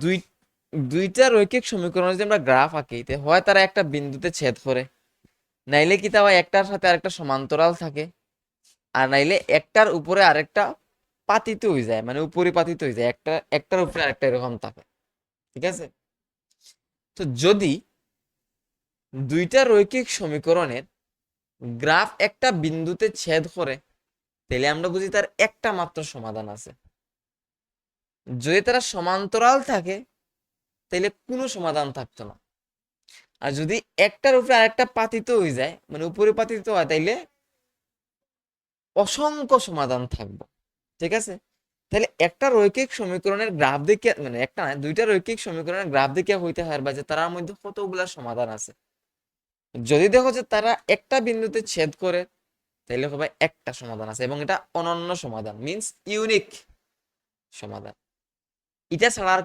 দুই দুইটা রৈখিক সমীকরণ যদি আমরা গ্রাফ আঁকি হয় তারা একটা বিন্দুতে ছেদ করে, নাইলে কি তা হয় একটার সাথে আরেকটা সমান্তরাল থাকে, আর নাইলে একটার উপরে আরেকটা পাতিত হয়ে যায়, মানে উপরিপাতিত হয়ে যায়, একটার উপরে আরেকটা এরকম থাকে। ঠিক আছে, তো যদি দুইটা রৈখিক সমীকরণের গ্রাফ একটা বিন্দুতে ছেদ করে, তাহলে আমরা বুঝি তার একটা মাত্র সমাধান আছে। যদি তারা সমান্তরাল থাকে তাহলে কোনো সমাধান থাকতো না, আর যদি একটার উপরে আরেকটা পাতিত হয়ে যায়, মানে উপরে পাতিত হয়, তাইলে অসংখ্য সমাধান থাকবে। ঠিক আছে, তাহলে একটা রৈখিক সমীকরণের গ্রাফ দেখে, মানে একটা না দুইটা রৈখিক সমীকরণের গ্রাফ দেখে হইতে পারবা যে তার মধ্যে কতগুলা সমাধান আছে। যদি দেখো যে তারা একটা বিন্দুতে ছেদ করে, তাহলে হবে একটা সমাধান আছে, এবং এটা অনন্য সমাধান, মিন্স ইউনিক সমাধান। এটা ছাড়া আর